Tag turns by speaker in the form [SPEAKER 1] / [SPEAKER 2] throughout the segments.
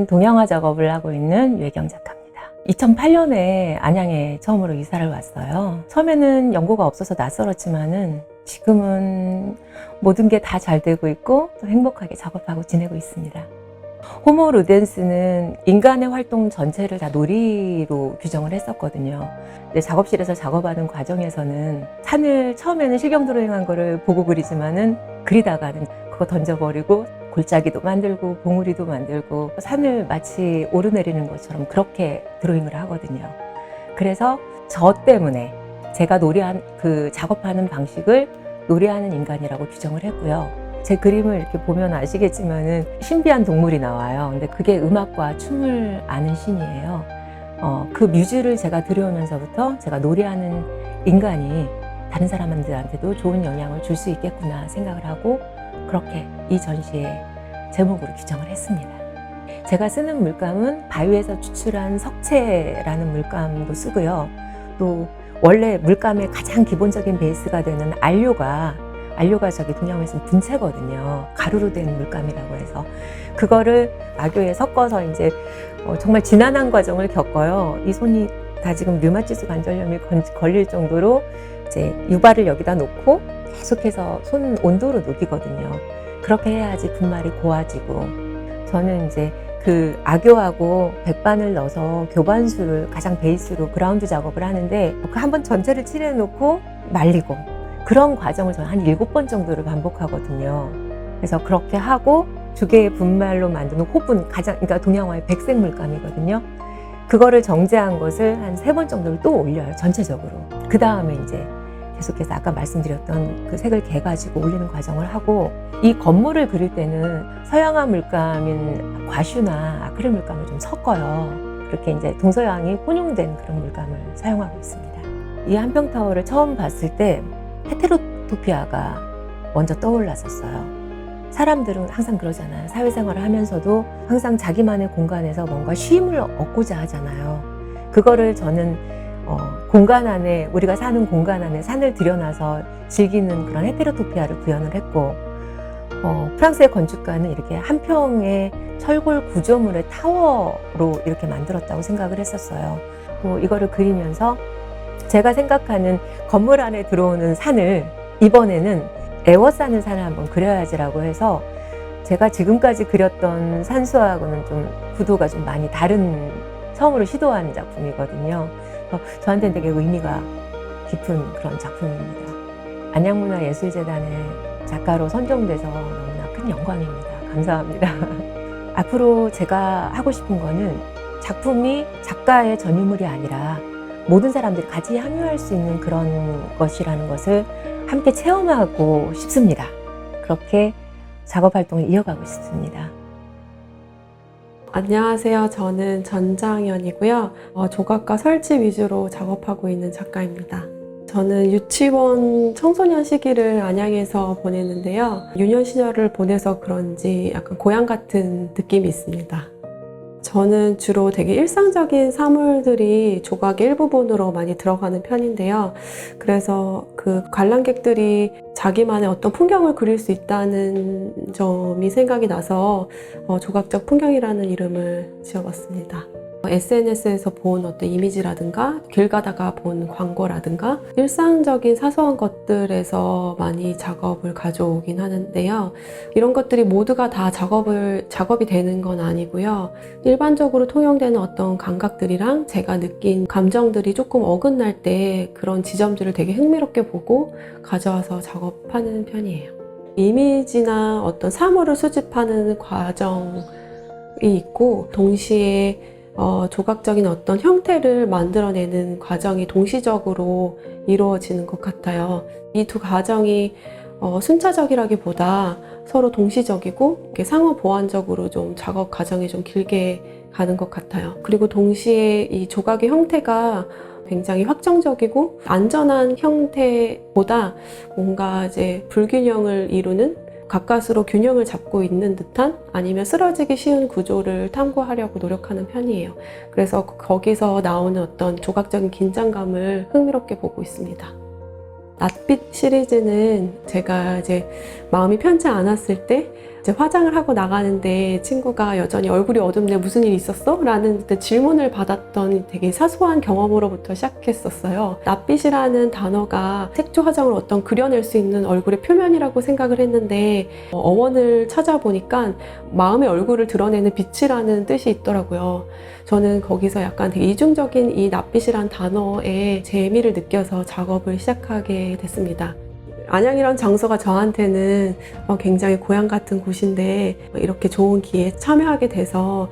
[SPEAKER 1] 동양화 작업을 하고 있는 유혜경 작가입니다. 2008년에 안양에 처음으로 이사를 왔어요. 처음에는 연고가 없어서 낯설었지만은 지금은 모든 게 다 잘 되고 있고 또 행복하게 작업하고 지내고 있습니다. 호모 루덴스는 인간의 활동 전체를 다 놀이로 규정을 했었거든요. 근데 작업실에서 작업하는 과정에서는 산을 처음에는 실경 드로잉한 거를 보고 그리지만은 그리다가는 그거 던져버리고 골짜기도 만들고 봉우리도 만들고 산을 마치 오르내리는 것처럼 그렇게 드로잉을 하거든요. 그래서 저 때문에 제가 작업하는 방식을 노래하는 인간이라고 규정을 했고요. 제 그림을 이렇게 보면 아시겠지만은 신비한 동물이 나와요. 근데 그게 음악과 춤을 아는 신이에요. 그 뮤즈를 제가 들여오면서부터 제가 노래하는 인간이 다른 사람들한테도 좋은 영향을 줄 수 있겠구나 생각을 하고 그렇게 이 전시의 제목으로 규정을 했습니다. 제가 쓰는 물감은 바위에서 추출한 석채라는 물감도 쓰고요. 또 원래 물감의 가장 기본적인 베이스가 되는 안료가 저기 동양에서는 분체거든요. 가루로 된 물감이라고 해서 그거를 악교에 섞어서 이제 정말 지난한 과정을 겪어요. 이 손이 다 지금 류마티스 관절염이 걸릴 정도로 이제 유발을 여기다 놓고 계속해서 손 온도로 녹이거든요. 그렇게 해야지 분말이 고와지고 저는 이제 그 악교하고 백반을 넣어서 교반수를 가장 베이스로 그라운드 작업을 하는데 그 한번 전체를 칠해 놓고 말리고 그런 과정을 저는 한 7번 정도를 반복하거든요. 그래서 그렇게 하고 두 개의 분말로 만드는 호분, 그러니까 동양화의 백색 물감이거든요. 그거를 정제한 것을 한 3번 정도를 또 올려요, 전체적으로. 그 다음에 이제 계속해서 아까 말씀드렸던 그 색을 개가지고 올리는 과정을 하고 이 건물을 그릴 때는 서양화 물감인 과슈나 아크릴 물감을 좀 섞어요. 그렇게 이제 동서양이 혼용된 그런 물감을 사용하고 있습니다. 이 한평타워를 처음 봤을 때 헤테로토피아가 먼저 떠올랐었어요. 사람들은 항상 그러잖아요. 사회생활을 하면서도 항상 자기만의 공간에서 뭔가 쉼을 얻고자 하잖아요. 그거를 저는 공간 안에, 우리가 사는 공간 안에 산을 들여놔서 즐기는 그런 헤테로토피아를 구현을 했고 프랑스의 건축가는 이렇게 한 평의 철골 구조물의 타워로 이렇게 만들었다고 생각을 했었어요. 이거를 그리면서 제가 생각하는 건물 안에 들어오는 산을 이번에는 에워싸는 산을 한번 그려야지라고 해서 제가 지금까지 그렸던 산수하고는 좀 구도가 좀 많이 다른 처음으로 시도한 작품이거든요. 저한테는 되게 의미가 깊은 그런 작품입니다. 안양문화예술재단의 작가로 선정돼서 너무나 큰 영광입니다. 감사합니다. 앞으로 제가 하고 싶은 거는 작품이 작가의 전유물이 아니라 모든 사람들이 같이 향유할 수 있는 그런 것이라는 것을 함께 체험하고 싶습니다. 그렇게 작업 활동을 이어가고 싶습니다.
[SPEAKER 2] 안녕하세요. 저는 전장현이고요. 조각과 설치 위주로 작업하고 있는 작가입니다. 저는 유치원 청소년 시기를 안양에서 보냈는데요. 유년 시절을 보내서 그런지 약간 고향 같은 느낌이 있습니다. 저는 주로 되게 일상적인 사물들이 조각의 일부분으로 많이 들어가는 편인데요. 그래서 그 관람객들이 자기만의 어떤 풍경을 그릴 수 있다는 점이 생각이 나서 조각적 풍경이라는 이름을 지어봤습니다. SNS에서 본 어떤 이미지라든가 길 가다가 본 광고라든가 일상적인 사소한 것들에서 많이 작업을 가져오긴 하는데요. 이런 것들이 모두가 다 작업이 되는 건 아니고요. 일반적으로 통용되는 어떤 감각들이랑 제가 느낀 감정들이 조금 어긋날 때 그런 지점들을 되게 흥미롭게 보고 가져와서 작업하는 편이에요. 이미지나 어떤 사물을 수집하는 과정이 있고 동시에 조각적인 어떤 형태를 만들어내는 과정이 동시적으로 이루어지는 것 같아요. 이 두 과정이 순차적이라기보다 서로 동시적이고 이렇게 상호 보완적으로 좀 작업 과정이 좀 길게 가는 것 같아요. 그리고 동시에 이 조각의 형태가 굉장히 확정적이고 안전한 형태보다 뭔가 이제 불균형을 이루는 가까스로 균형을 잡고 있는 듯한 아니면 쓰러지기 쉬운 구조를 탐구하려고 노력하는 편이에요. 그래서 거기서 나오는 어떤 조각적인 긴장감을 흥미롭게 보고 있습니다. 낯빛 시리즈는 제가 이제 마음이 편치 않았을 때 이제 화장을 하고 나가는데 친구가 여전히 얼굴이 어둡네, 무슨 일 있었어? 라는 질문을 받았던 되게 사소한 경험으로부터 시작했었어요. 낯빛이라는 단어가 색조 화장을 어떤 그려낼 수 있는 얼굴의 표면이라고 생각을 했는데 어원을 찾아보니까 마음의 얼굴을 드러내는 빛이라는 뜻이 있더라고요. 저는 거기서 약간 되게 이중적인 이 낯빛이란 단어에 재미를 느껴서 작업을 시작하게 됐습니다. 안양이란 장소가 저한테는 굉장히 고향 같은 곳인데 이렇게 좋은 기회에 참여하게 돼서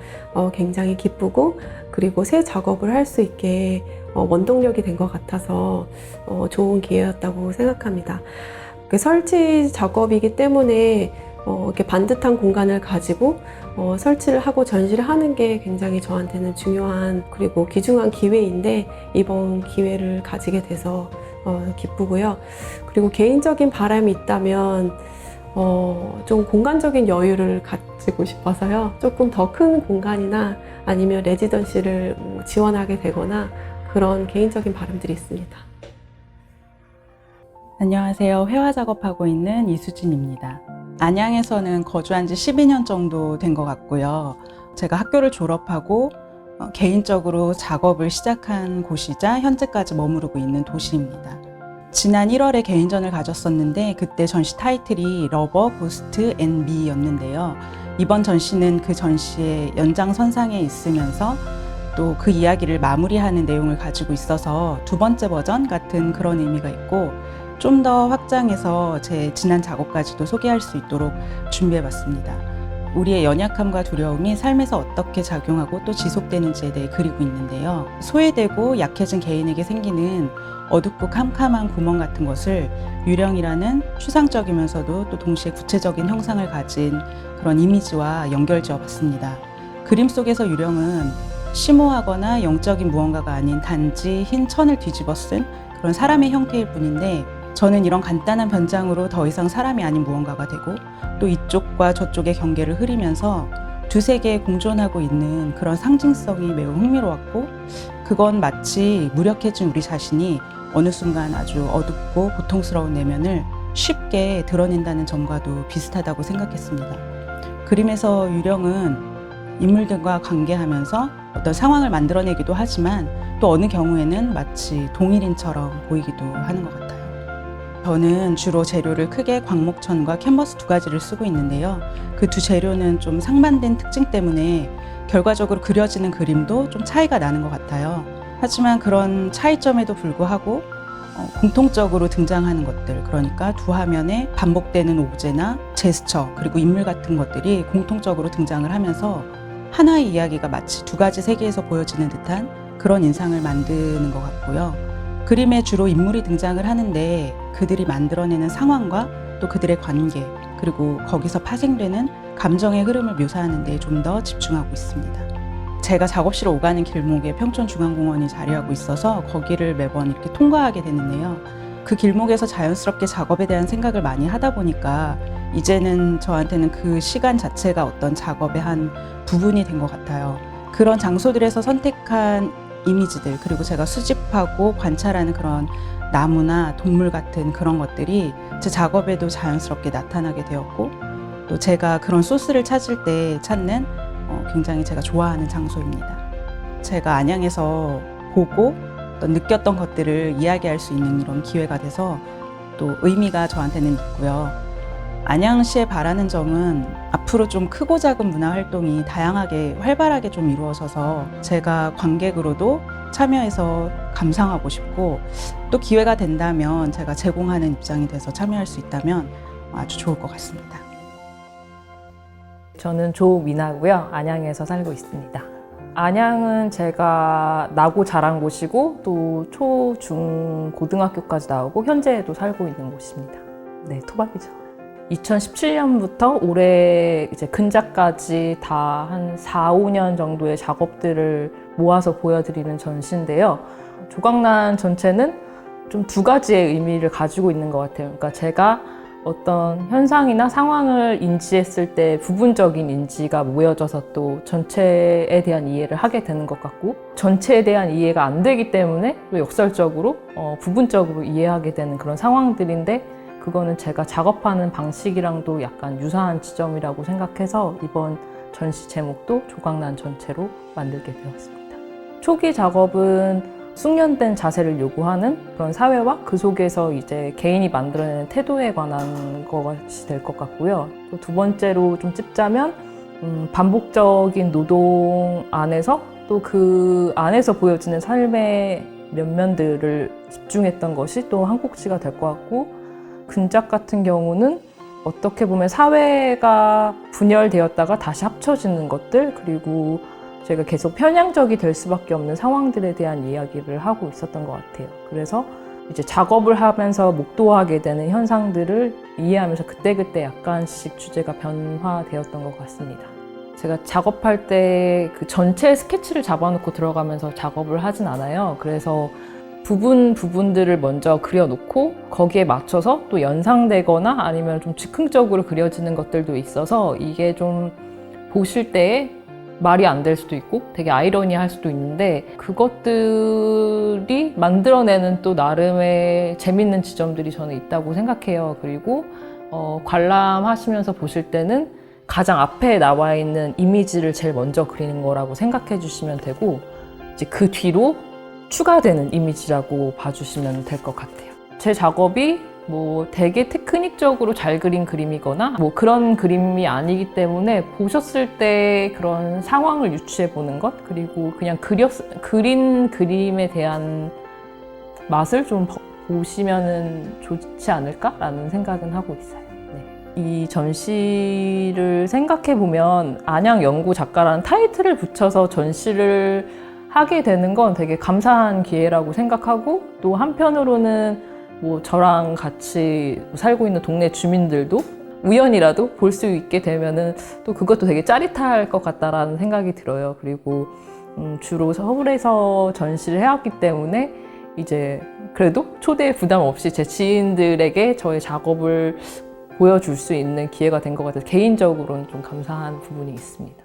[SPEAKER 2] 굉장히 기쁘고, 그리고 새 작업을 할 수 있게 원동력이 된 것 같아서 좋은 기회였다고 생각합니다. 설치 작업이기 때문에 이렇게 반듯한 공간을 가지고 설치를 하고 전시를 하는 게 굉장히 저한테는 중요한, 그리고 귀중한 기회인데 이번 기회를 가지게 돼서 기쁘고요. 그리고 개인적인 바람이 있다면 좀 공간적인 여유를 가지고 싶어서요. 조금 더 큰 공간이나 아니면 레지던시를 지원하게 되거나 그런 개인적인 바람들이 있습니다.
[SPEAKER 3] 안녕하세요. 회화 작업하고 있는 이수진입니다. 안양에서는 거주한 지 12년 정도 된 것 같고요. 제가 학교를 졸업하고 개인적으로 작업을 시작한 곳이자 현재까지 머무르고 있는 도시입니다. 지난 1월에 개인전을 가졌었는데 그때 전시 타이틀이 러버, 고스트 앤 미였는데요. 이번 전시는 그 전시의 연장선상에 있으면서 또 그 이야기를 마무리하는 내용을 가지고 있어서 두 번째 버전 같은 그런 의미가 있고, 좀 더 확장해서 제 지난 작업까지도 소개할 수 있도록 준비해봤습니다. 우리의 연약함과 두려움이 삶에서 어떻게 작용하고 또 지속되는지에 대해 그리고 있는데요. 소외되고 약해진 개인에게 생기는 어둡고 캄캄한 구멍 같은 것을 유령이라는 추상적이면서도 또 동시에 구체적인 형상을 가진 그런 이미지와 연결지어 봤습니다. 그림 속에서 유령은 심오하거나 영적인 무언가가 아닌 단지 흰 천을 뒤집어 쓴 그런 사람의 형태일 뿐인데, 저는 이런 간단한 변장으로 더 이상 사람이 아닌 무언가가 되고 또 이쪽과 저쪽의 경계를 흐리면서 두세 개에 공존하고 있는 그런 상징성이 매우 흥미로웠고, 그건 마치 무력해진 우리 자신이 어느 순간 아주 어둡고 고통스러운 내면을 쉽게 드러낸다는 점과도 비슷하다고 생각했습니다. 그림에서 유령은 인물들과 관계하면서 어떤 상황을 만들어내기도 하지만 또 어느 경우에는 마치 동일인처럼 보이기도 하는 것 같아요. 저는 주로 재료를 크게 광목천과 캔버스 두 가지를 쓰고 있는데요. 그 두 재료는 좀 상반된 특징 때문에 결과적으로 그려지는 그림도 좀 차이가 나는 것 같아요. 하지만 그런 차이점에도 불구하고 공통적으로 등장하는 것들, 그러니까 두 화면에 반복되는 오브제나 제스처 그리고 인물 같은 것들이 공통적으로 등장을 하면서 하나의 이야기가 마치 두 가지 세계에서 보여지는 듯한 그런 인상을 만드는 것 같고요. 그림에 주로 인물이 등장을 하는데 그들이 만들어내는 상황과 또 그들의 관계, 그리고 거기서 파생되는 감정의 흐름을 묘사하는 데 좀 더 집중하고 있습니다. 제가 작업실에 오가는 길목에 평촌중앙공원이 자리하고 있어서 거기를 매번 이렇게 통과하게 되는데요. 그 길목에서 자연스럽게 작업에 대한 생각을 많이 하다 보니까 이제는 저한테는 그 시간 자체가 어떤 작업의 한 부분이 된 것 같아요. 그런 장소들에서 선택한 이미지들, 그리고 제가 수집하고 관찰하는 그런 나무나 동물 같은 그런 것들이 제 작업에도 자연스럽게 나타나게 되었고, 또 제가 그런 소스를 찾을 때 찾는 굉장히 제가 좋아하는 장소입니다. 제가 안양에서 보고 또 느꼈던 것들을 이야기할 수 있는 이런 기회가 돼서 또 의미가 저한테는 있고요. 안양시에 바라는 점은 앞으로 좀 크고 작은 문화 활동이 다양하게 활발하게 좀 이루어져서 제가 관객으로도 참여해서 감상하고 싶고, 또 기회가 된다면 제가 제공하는 입장이 돼서 참여할 수 있다면 아주 좋을 것 같습니다.
[SPEAKER 1] 저는 조미나고요. 안양에서 살고 있습니다. 안양은 제가 나고 자란 곳이고 또 초, 중, 고등학교까지 나오고 현재도 살고 있는 곳입니다. 네, 토박이죠. 2017년부터 올해 이제 근작까지 다 한 4, 5년 정도의 작업들을 모아서 보여드리는 전시인데요. 조각난 전체는 좀 두 가지의 의미를 가지고 있는 것 같아요. 그러니까 제가 어떤 현상이나 상황을 인지했을 때 부분적인 인지가 모여져서 또 전체에 대한 이해를 하게 되는 것 같고, 전체에 대한 이해가 안 되기 때문에 또 역설적으로 부분적으로 이해하게 되는 그런 상황들인데,
[SPEAKER 4] 그거는 제가 작업하는 방식이랑도 약간 유사한 지점이라고 생각해서 이번 전시 제목도 조각난 전체로 만들게 되었습니다. 초기 작업은 숙련된 자세를 요구하는 그런 사회와 그 속에서 이제 개인이 만들어내는 태도에 관한 것이 될 것 같고요. 또 두 번째로 좀 찝자면 반복적인 노동 안에서 또 그 안에서 보여지는 삶의 면면들을 집중했던 것이 또 한 꼭지가 될 것 같고, 근작 같은 경우는 어떻게 보면 사회가 분열되었다가 다시 합쳐지는 것들, 그리고 제가 계속 편향적이 될 수밖에 없는 상황들에 대한 이야기를 하고 있었던 것 같아요. 그래서 이제 작업을 하면서 목도하게 되는 현상들을 이해하면서 그때그때 약간씩 주제가 변화되었던 것 같습니다. 제가 작업할 때 그 전체 스케치를 잡아놓고 들어가면서 작업을 하진 않아요. 그래서 부분들을 먼저 그려놓고 거기에 맞춰서 또 연상되거나 아니면 좀 즉흥적으로 그려지는 것들도 있어서 이게 좀 보실 때에 말이 안 될 수도 있고 되게 아이러니할 수도 있는데, 그것들이 만들어내는 또 나름의 재밌는 지점들이 저는 있다고 생각해요. 그리고 관람하시면서 보실 때는 가장 앞에 나와 있는 이미지를 제일 먼저 그리는 거라고 생각해 주시면 되고, 이제 그 뒤로 추가되는 이미지라고 봐주시면 될 것 같아요. 제 작업이 뭐 되게 테크닉적으로 잘 그린 그림이거나 뭐 그런 그림이 아니기 때문에 보셨을 때 그런 상황을 유추해 보는 것, 그리고 그냥 그린 그림에 대한 맛을 좀 보시면은 좋지 않을까라는 생각은 하고 있어요. 네. 이 전시를 생각해 보면 안양 연구 작가라는 타이틀을 붙여서 전시를 하게 되는 건 되게 감사한 기회라고 생각하고, 또 한편으로는 뭐 저랑 같이 살고 있는 동네 주민들도 우연이라도 볼 수 있게 되면은 또 그것도 되게 짜릿할 것 같다라는 생각이 들어요. 그리고 주로 서울에서 전시를 해왔기 때문에 이제 그래도 초대 부담 없이 제 지인들에게 저의 작업을 보여줄 수 있는 기회가 된 것 같아서 개인적으로는 좀 감사한 부분이 있습니다.